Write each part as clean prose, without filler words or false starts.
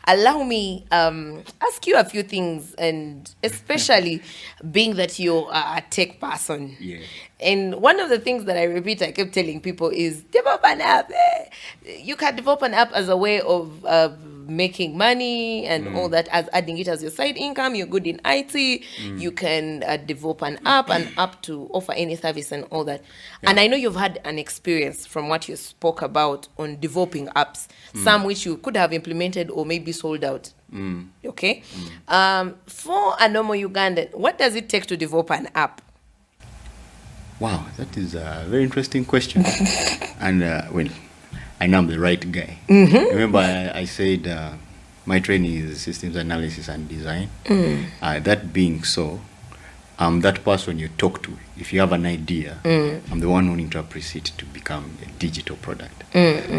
allow me ask you a few things, and especially being that you're a tech person. Yeah. And one of the things that I keep telling people is develop an app. You can develop an app as a way of making money and all that, as adding it as your side income. You're good in IT. You can develop an app to offer any service and all that. And I know you've had an experience from what you spoke about on developing apps, some which you could have implemented or maybe sold out. Okay. For a normal Ugandan, what does it take to develop an app? Wow, that is a very interesting question. And well, I know I'm the right guy. Remember, I said my training is systems analysis and design. That being so, I'm that person you talk to. If you have an idea, I'm the one who interprets it to become a digital product.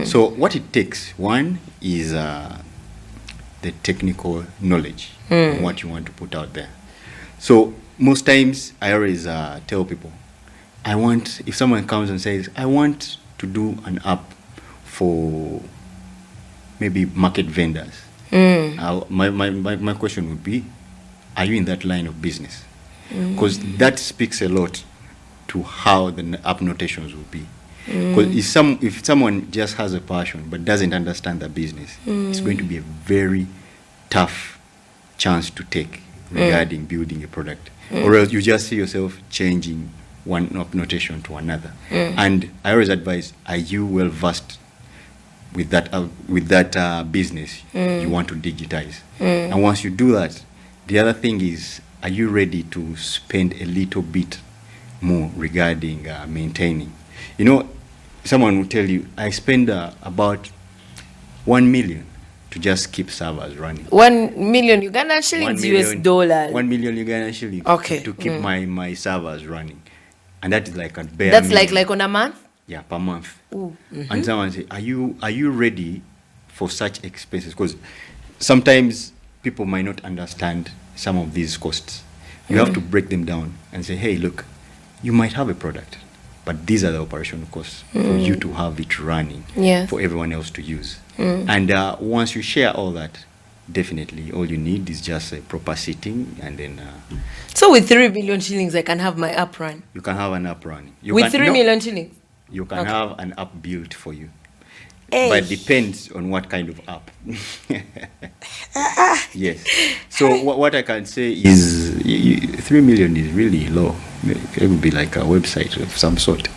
So what it takes, one is the technical knowledge on what you want to put out there. So most times I always tell people, if someone comes and says, I want to do an app for maybe market vendors, my question would be, are you in that line of business? Because that speaks a lot to how the app notations will be. Because if someone just has a passion but doesn't understand the business, it's going to be a very tough chance to take regarding building a product. Or else you just see yourself changing one app notation to another. And I always advise, are you well versed with that business you want to digitize? And once you do that, the other thing is, are you ready to spend a little bit more regarding maintaining? You know, someone will tell you, I spend about 1 million to just keep servers running. 1 million Ugandan shillings, US dollars. 1 million Ugandan shillings to keep my servers running. And that is like a bare That's minimum. like on a month? Yeah, per month. And someone say, are you ready for such expenses? Because sometimes people might not understand some of these costs. You have to break them down and say, hey, look, you might have a product, but these are the operational costs for you to have it running for everyone else to use. And once you share all that, definitely all you need is just a proper sitting, and then so with 3 million shillings I can have my app run? You can have an app running. With 3 million shillings? You can have an app built for you. But it depends on what kind of app. Yes. So what I can say is 3 million is really low. It would be like a website of some sort.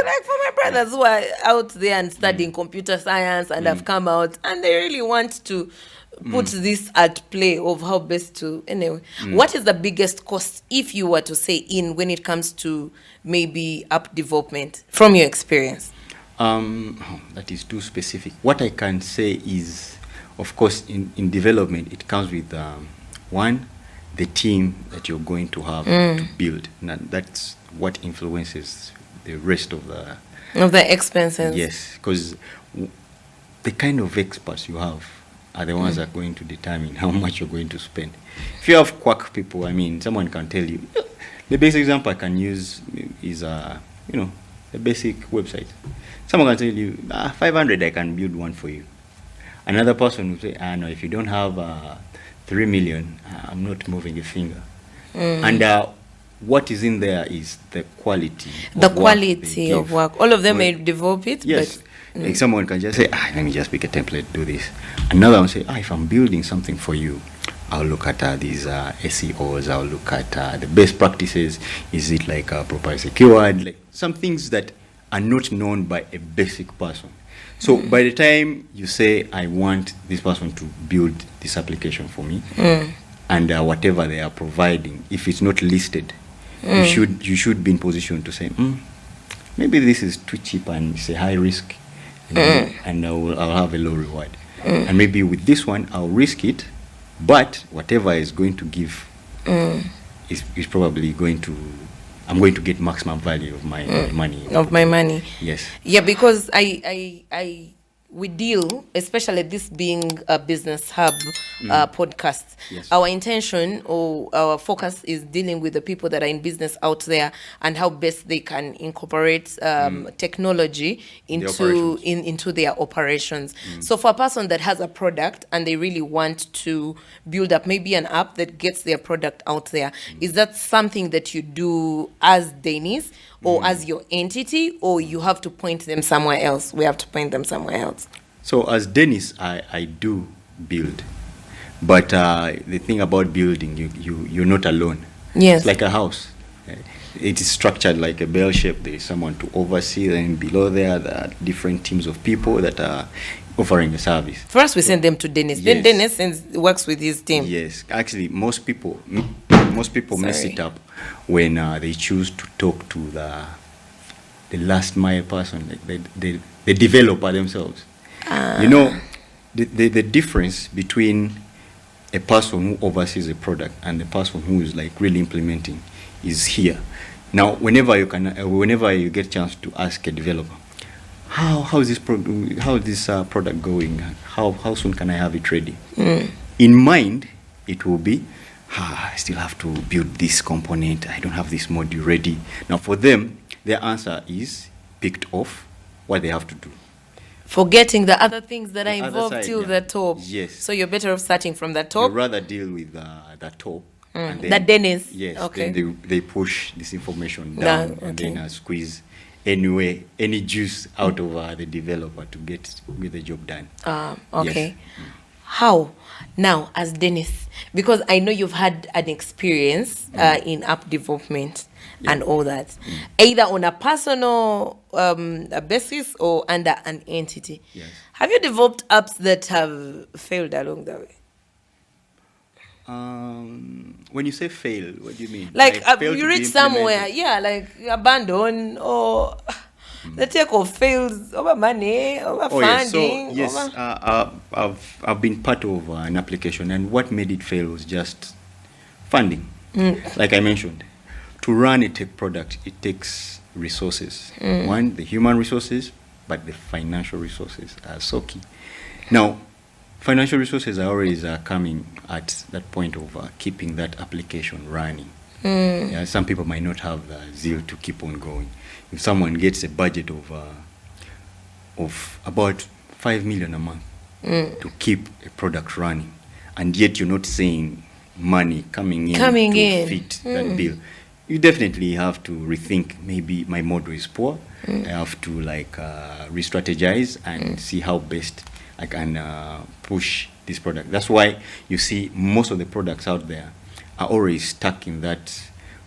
like for my brothers who are out there and studying computer science and have come out and they really want to put this at play of how best to what is the biggest cost, if you were to say, when it comes to maybe app development from your experience? That is too specific. What I can say is, of course, in development, it comes with one, the team that you're going to have to build. Now, that's what influences the rest of the expenses. Yes, because the kind of experts you have are the ones that are going to determine how much you're going to spend. If you have quack people, someone can tell you. The basic example I can use is a basic website. Someone can tell you, 500, I can build one for you. Another person will say, no, if you don't have 3 million, I'm not moving a finger. And what is in there is the quality. Of work. All of them may develop it. Yes. But, like someone can just say, let me just pick a template, do this. Another one will say, if I'm building something for you, I'll look at these SEOs, I'll look at the best practices. Is it like properly secured? Like some things that are not known by a basic person. So by the time you say, I want this person to build this application for me, and whatever they are providing, if it's not listed, you should be in position to say, maybe this is too cheap and it's a high risk, and I'll have a low reward. And maybe with this one, I'll risk it, but whatever is going to give is probably I'm going to get maximum value of my money. Of my money. Yes. Yeah, because I we deal, especially this being a business hub podcast, Yes. our intention or our focus is dealing with the people that are in business out there and how best they can incorporate technology into operations. into their operations. So for a person that has a product and they really want to build up maybe an app that gets their product out there, is that something that you do as Dennis or as your entity, or you have to point them somewhere else? We have to point them somewhere else. So as Dennis, I do build, but the thing about building, you're not alone. Yes. It's like a house. It is structured like a bell shape. There is someone to oversee, and below there are different teams of people that are offering the service. First, we send them to Dennis. Then Yes. Dennis works with his team. Yes, actually, most people mess Sorry. it up when they choose to talk to the last mile person, like the developer themselves. You know, the difference between a person who oversees a product and the person who is like really implementing is here. Now, whenever you get a chance to ask a developer, how is this product going? How soon can I have it ready? In mind, it will be, I still have to build this component. I don't have this module ready. Now, for them, their answer is picked off what they have to do. Forgetting the other things that are The other involved side, till yeah. the top. Yes. So you're better off starting from the You'd top. rather deal with the top. And The Dennis. Yes. Okay. Then they push this information Down, down and okay. then squeeze any juice out of the developer to get the job done. Okay. Yes. How? Now, as Dennis, because I know you've had an experience in app development and all that, either on a personal a basis or under an entity. Yes. Have you developed apps that have failed along the way? When you say fail, what do you mean? Like fail to you be reach somewhere, implemented? yeah, like you abandon or the takeoff fails over money, over Oh yes, so funding. yes, over... I've been part of an application, and what made it fail was just funding. Like I mentioned, to run a tech product, it takes resources. One, the human resources, but the financial resources are so key. Now, financial resources are always coming at that point of keeping that application running. Yeah, some people might not have the zeal to keep on going. If someone gets a budget of about 5 million a month to keep a product running, and yet you're not seeing money coming in to fit that bill, you definitely have to rethink. Maybe my model is poor. I have to re-strategize and see how best I can push this product. That's why you see most of the products out there are always stuck in that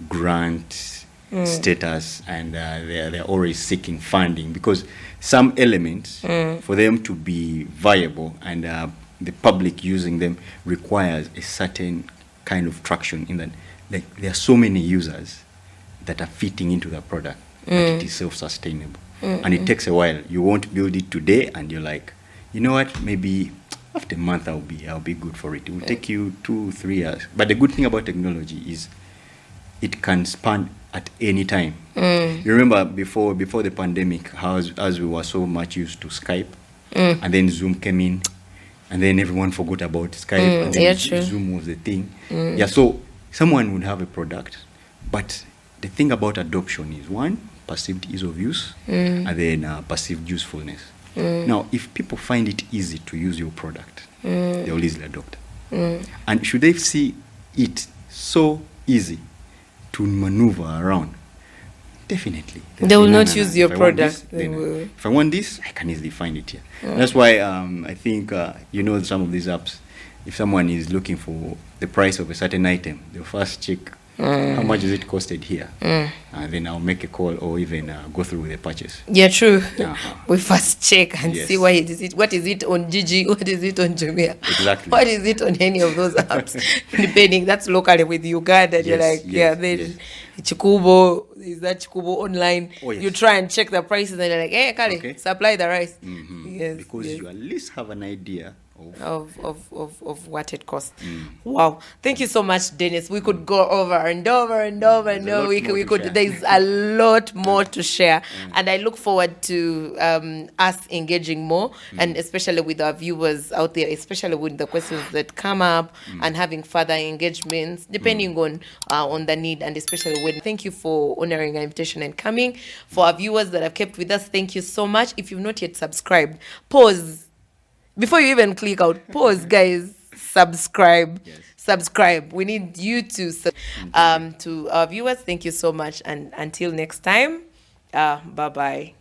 grant status, and they're always seeking funding, because some elements for them to be viable and the public using them requires a certain kind of traction, in that like there are so many users that are fitting into the product that it is self-sustainable. And it takes a while. You won't build it today and you're like, you know what, maybe after a month I'll be good for it. It will take you 2-3 years. But the good thing about technology is it can span at any time. You remember before the pandemic, how as we were so much used to Skype, and then Zoom came in, and then everyone forgot about Skype, and then Yeah, true. Zoom was the thing. Yeah, so someone would have a product, but the thing about adoption is, one, perceived ease of use, and then perceived usefulness. Now, if people find it easy to use your product, they will easily adopt. And should they see it so easy to maneuver around, definitely they'll They say, will "No, not no, no. use your If I want product, this, they then will." if I want this, I can easily find it here. That's why I think some of these apps, if someone is looking for the price of a certain item, they'll first check how much is it costed here, and then I'll make a call or even go through with the purchase. Yeah, true. Uh-huh. We first check and Yes. see what is it. What is it on Gigi? What is it on Jumia? Exactly. What is it on any of those apps? Depending, that's locally with Uganda. You're Yes, like, yes, yeah, there's yes. Chikubo. Is that Chikubo online? Oh, yes. You try and check the prices, and you're like, hey, Kali, Okay. supply the rice. Mhm. Yes, Because yes. you at least have an idea of what it costs. Wow. Thank you so much, Dennis. We could go over and over and over and over. We could there's a lot more to share. And I look forward to us engaging more, and especially with our viewers out there, especially with the questions that come up, and having further engagements depending on the need, and especially when. Thank you for honoring our invitation and coming. For our viewers that have kept with us, thank you so much. If you've not yet subscribed, pause before you even click out. Pause, guys. Subscribe. Yes. Subscribe. We need you to to our viewers. Thank you so much, and until next time, bye bye.